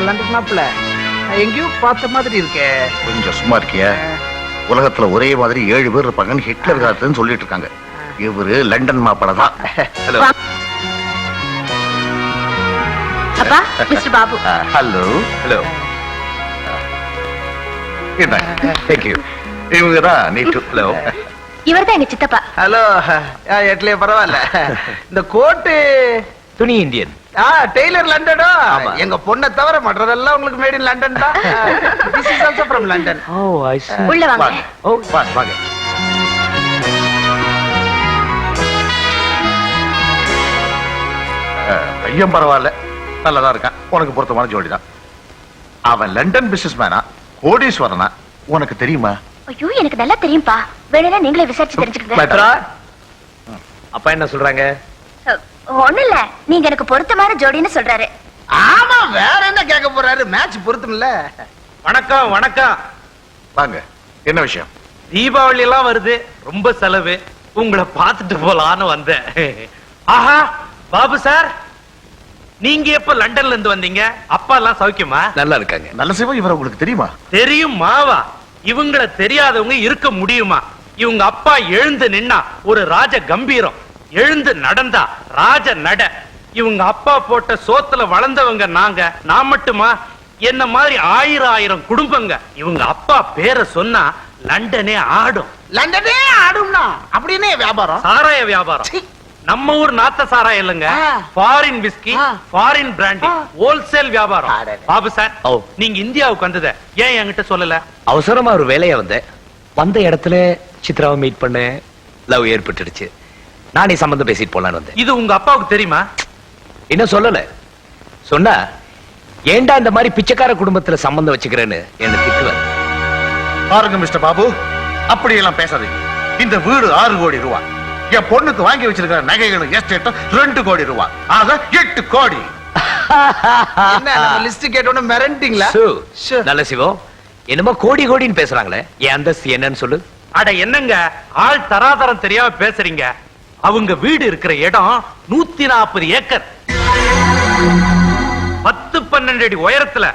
London மாப்பிள்ள எங்கேயும் பார்த்த மாதிரி இருக்கே. கொஞ்சம் சும்மா இருக்கியா? உலகத்துல ஒரே மாதிரி 7 பேர் இருப்பாங்கன்னு ஹிட்லர் காலத்துன்னு சொல்லிட்டு இருக்காங்க. இவரு லண்டன் மாப்பிள்ள தான். ஹலோ அப்பா, mister Babu. Hello hello. Thank you. இவங்க தான் நீட்டு. ஹலோ. இவர்தான் எங்க சித்தப்பா. ஹலோ. எட்லயே பரவாயில்ல. இந்த கோட்டு துணி இந்தியன். டெய்லர் லண்டனோ? எங்க பொண்ணை தவிர மற்றதெல்லாம் உங்களுக்கு மேட் இன் லண்டன் தான். This is also from London. Oh, I see. உள்ள வாங்க. Oh, வாங்க. பையன் பரவாயில்ல, நல்லதா இருக்கான். உனக்கு பொருத்தமான ஜோடி தான். அவன் லண்டன் பிசினஸ் மேனா, கோடீஸ்வரனா, உனக்கு தெரியுமா? ஐயோ, எனக்கு நல்லா தெரியும்பா. வேணும்னா நீங்களே விசாரிச்சு தெரிஞ்சுக்கங்க. அப்பா என்ன சொல்றாங்க? ஒண்ணு இல்ல, நீங்க எனக்கு பொருத்தமான ஜோடின்னு சொல்றாரு. ஆமா, வேற என்ன கேட்க போறாரு? மேட்ச் பொருத்தம் இல்ல. வணக்கம் வணக்கம். வாங்க. என்ன விஷயம்? தீபாவளி எல்லாம் வருது, ரொம்ப செலவு. உங்களை பார்த்துட்டு போலான்னு வந்தேன். ஆஹா, பாபு சார், நீங்க எப்ப லண்டன்ல இருந்து வந்தீங்க? அப்பா எல்லாம் சௌக்கியமா? நல்லா இருக்காங்க. நல்ல சிவம். இவரை உங்களுக்கு தெரியுமா? தெரியும் மாவா. இவங்களை தெரியாதவங்க இருக்க முடியுமா? இவங்க அப்பா எழுந்து நின்னா ஒரு ராஜ கம்பீரம், எழுந்து நடந்தா ராஜ நட. இவங்க அப்பா போட்ட சோத்துல வளர்ந்தவங்க நாங்க. நான் மட்டுமா? என்ன மாதிரி 1000 குடும்பங்க. இவங்க அப்பா பேரை சொன்னா லண்டனே ஆடும். லண்டனே ஆடும்னா அப்படின்னே வியாபாரம்? சாராய வியாபாரம். நம்ம ஊர் நாத்த சாராயம் இல்லங்க, foreign whisky, foreign brandy, wholesale வியாபாரம். பாபு சார், நீங்க இந்தியாவுக்கு வந்தத ஏன் என்கிட்ட சொல்லல? அவசரமா ஒரு வேலையா வந்த இடத்துல சித்ராவை மீட் பண்ண, லவ் ஏற்பட்டுடுச்சு. நானே சம்பந்தம் பேசிட்டு போலான்னு வந்தேன். இது உங்க அப்பாவுக்கு தெரியுமா? என்ன சொல்லல. சொன்னா ஏண்டா இந்த மாதிரி பிச்சைக்கார குடும்பத்துல சம்பந்தம் வச்சுக்கிறேன்னு என்ன திட்டுவார். பாருங்க மிஸ்டர் பாபு, அப்படி எல்லாம் பேசாதீங்க. இந்த வீடு 6 கோடி ரூபாய். என் பொண்ணுக்கு வாங்கி வச்சிருக்கிற நகைகளும் எஸ்டேட்டும் 2 கோடி ரூபாய். ஆக 8 கோடி. என்ன நம்ம லிஸ்ட் கேட்டோன்னு மிரண்டிங்களா? நல்ல சிவம், என்னமோ கோடி கோடின்னு பேசுறாங்களே, என் அந்தஸ்து என்னன்னு சொல்லு. அட என்னங்க, ஆள் தராதரம் தெரியாம பேசுறீங்க. அவங்க வீடு இருக்கிற இடம் 140 ஏக்கர், 10-12 அடி உயரத்துல,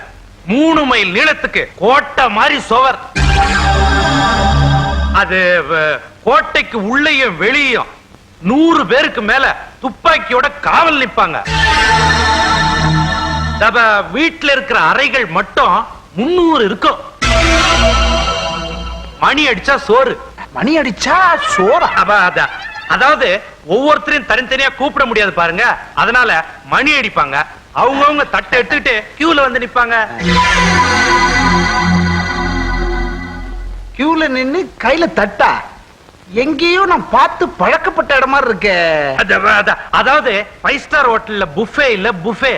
3 மைல் நீளத்துக்கு, கோட்டை மாதிரி சுவர். அது கோட்டைக்கு உள்ளேயும் வெளியும் 100 பேருக்கு மேல துப்பாக்கியோட காவல் நிப்பாங்க. வீட்டுல இருக்கிற அறைகள் மட்டும் 300 இருக்கும். மணி அடிச்சா சோறு. மணி அடிச்சா சோறா? அதாவது ஒவ்வொருத்தரையும் தனித்தனியா கூப்பிட முடியாது பாருங்க, அதனால மணி அடிப்பாங்க. அவங்கவுங்க தட்டை எடுத்துக்கிட்டு கியூல வந்து நிப்பாங்க. கியூல நின்னு கையில தட்டா? எங்கேயும் நான் பார்த்து பழக்கப்பட்ட இடமா இருக்கு. அதாவது 5 ஸ்டார் ஹோட்டல்ல புஃபே இல்ல, புஃபே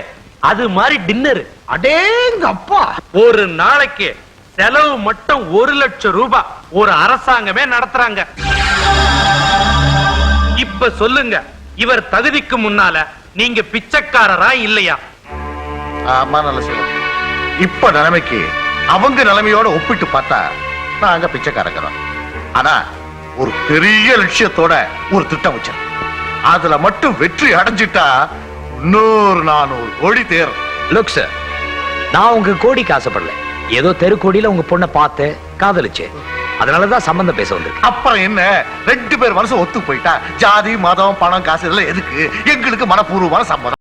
அது மாதிரி டின்னர். அடேங்க அப்பா, ஒரு நாளைக்கு செலவு மட்டும் 1 லட்சம் ரூபாய் ஒரு அரசாங்கமே நடத்துறாங்க. இப்ப சொல்லுங்க, இவர் தகுதிக்கு முன்னால நீங்க பிச்சைக்காரரா இல்லையா? ஆமா, நல்ல சிவம். இப்ப நிலைமைக்கு அவங்க நிலைமையோட ஒப்பிட்டு பார்த்தா நாங்க பிச்சைக்காரங்க தான். ஆனா ஒரு பெரிய லட்சியத்தோட ஒரு திட்டம் வச்சேன். அதுல மட்டும் வெற்றி அடைஞ்சிட்டா 400 கோடி தேரும். லுக் சார், நான் உங்க கோடிக்கு ஆசைப்படல. ஏதோ தெருக்கோடியில உங்க பொண்ணை பார்த்தேன், காதலிச்சேன். அதனாலதான் சம்பந்தம் பேச வந்திருக்கு. அப்புறம் என்ன, 2 பேர் மனசு ஒத்து போயிட்டா ஜாதி மதம் பணம் காசு இதெல்லாம் எதுக்கு? எங்களுக்கு மனப்பூர்வமான சம்மதம்.